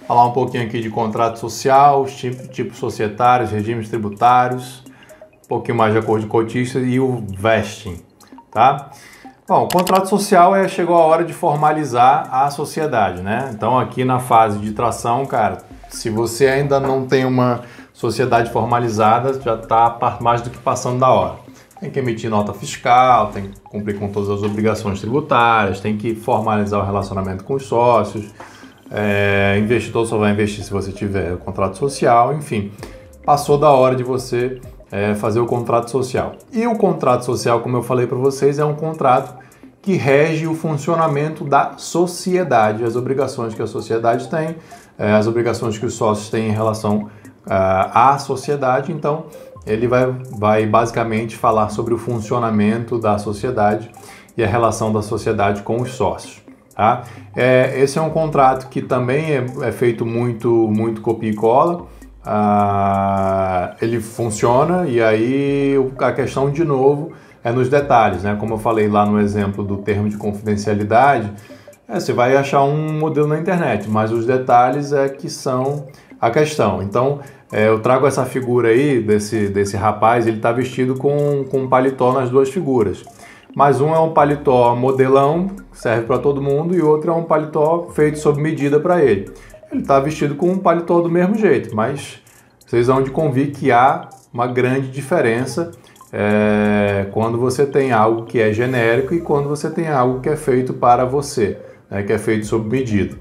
Falar um pouquinho aqui de contrato social, tipos societários, regimes tributários, um pouquinho mais de acordo de cotista e o vesting, tá? Bom, o contrato social chegou a hora de formalizar a sociedade, né? Então aqui na fase de tração, cara, se você ainda não tem uma sociedade formalizada, já está mais do que passando da hora. Tem que emitir nota fiscal, tem que cumprir com todas as obrigações tributárias, tem que formalizar o relacionamento com os sócios, investidor só vai investir se você tiver o contrato social, enfim, passou da hora de você fazer o contrato social. E o contrato social, como eu falei para vocês, é um contrato que rege o funcionamento da sociedade, as obrigações que a sociedade tem, as obrigações que os sócios têm em relação à sociedade. Então, ele vai basicamente falar sobre o funcionamento da sociedade e a relação da sociedade com os sócios. Tá? Esse é um contrato que também é feito muito copia e cola. Ele funciona e aí a questão de novo é nos detalhes, né? Como eu falei lá no exemplo do termo de confidencialidade, você vai achar um modelo na internet, mas os detalhes que são a questão. Então eu trago essa figura aí desse rapaz, ele está vestido com um paletó nas duas figuras. Mas um é um paletó modelão, serve para todo mundo, e outro é um paletó feito sob medida para ele. Ele está vestido com um paletó do mesmo jeito, mas vocês vão de convir que há uma grande diferença quando você tem algo que é genérico e quando você tem algo que é feito para você, né, que é feito sob medida.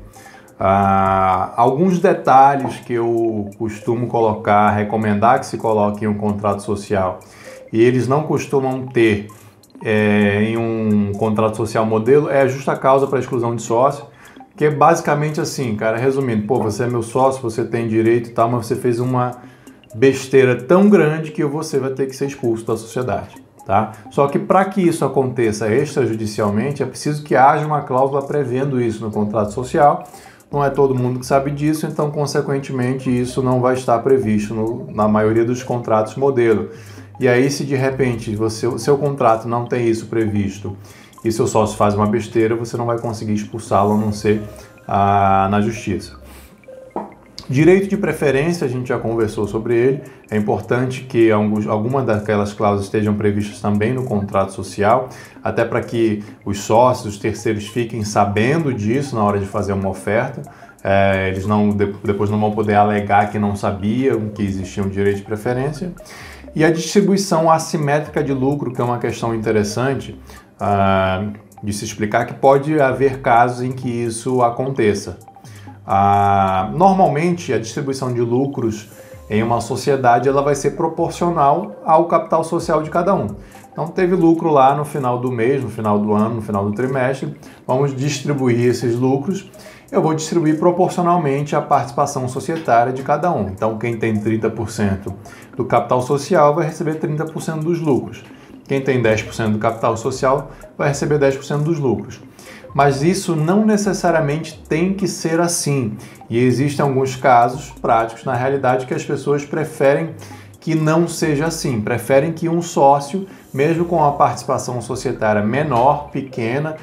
Alguns detalhes que eu costumo recomendar que se coloque em um contrato social, e eles não costumam ter em um contrato social modelo, é a justa causa para a exclusão de sócio, que é basicamente assim, cara, resumindo, você é meu sócio, você tem direito e tal, mas você fez uma besteira tão grande que você vai ter que ser expulso da sociedade, tá? Só que para que isso aconteça extrajudicialmente, é preciso que haja uma cláusula prevendo isso no contrato social. Não é todo mundo que sabe disso, então, consequentemente, isso não vai estar previsto na maioria dos contratos modelo. E aí, se de repente o seu contrato não tem isso previsto e seu sócio faz uma besteira, você não vai conseguir expulsá-lo a não ser na justiça. Direito de preferência, a gente já conversou sobre ele. É importante que algumas daquelas cláusulas estejam previstas também no contrato social, até para que os sócios, os terceiros, fiquem sabendo disso na hora de fazer uma oferta. Eles depois não vão poder alegar que não sabiam que existia um direito de preferência. E a distribuição assimétrica de lucro, que é uma questão interessante de se explicar, que pode haver casos em que isso aconteça. Normalmente, a distribuição de lucros em uma sociedade ela vai ser proporcional ao capital social de cada um. Então, teve lucro lá no final do mês, no final do ano, no final do trimestre, vamos distribuir esses lucros. Eu vou distribuir proporcionalmente à participação societária de cada um. Então, quem tem 30% do capital social vai receber 30% dos lucros. Quem tem 10% do capital social vai receber 10% dos lucros. Mas isso não necessariamente tem que ser assim. E existem alguns casos práticos, na realidade, que as pessoas preferem que não seja assim. Preferem que um sócio, mesmo com a participação societária menor, pequena,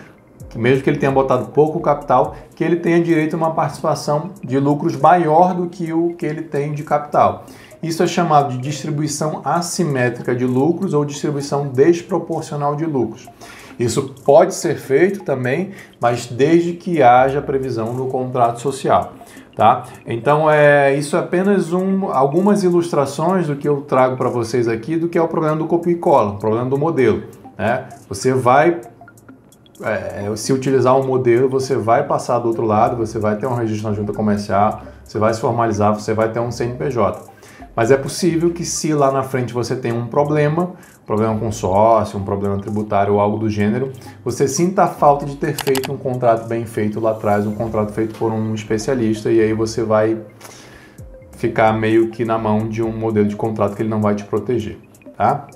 mesmo que ele tenha botado pouco capital, que ele tenha direito a uma participação de lucros maior do que o que ele tem de capital. Isso é chamado de distribuição assimétrica de lucros ou distribuição desproporcional de lucros. Isso pode ser feito também, mas desde que haja previsão no contrato social, tá? Então, isso é apenas algumas ilustrações do que eu trago para vocês aqui, do que é o problema do copia e cola, o problema do modelo, né? Você vai, se utilizar um modelo, você vai passar do outro lado, você vai ter um registro na junta comercial, você vai se formalizar, você vai ter um CNPJ. Mas é possível que se lá na frente você tem um problema com sócio, um problema tributário ou algo do gênero, você sinta a falta de ter feito um contrato bem feito lá atrás, um contrato feito por um especialista, e aí você vai ficar meio que na mão de um modelo de contrato que ele não vai te proteger, tá?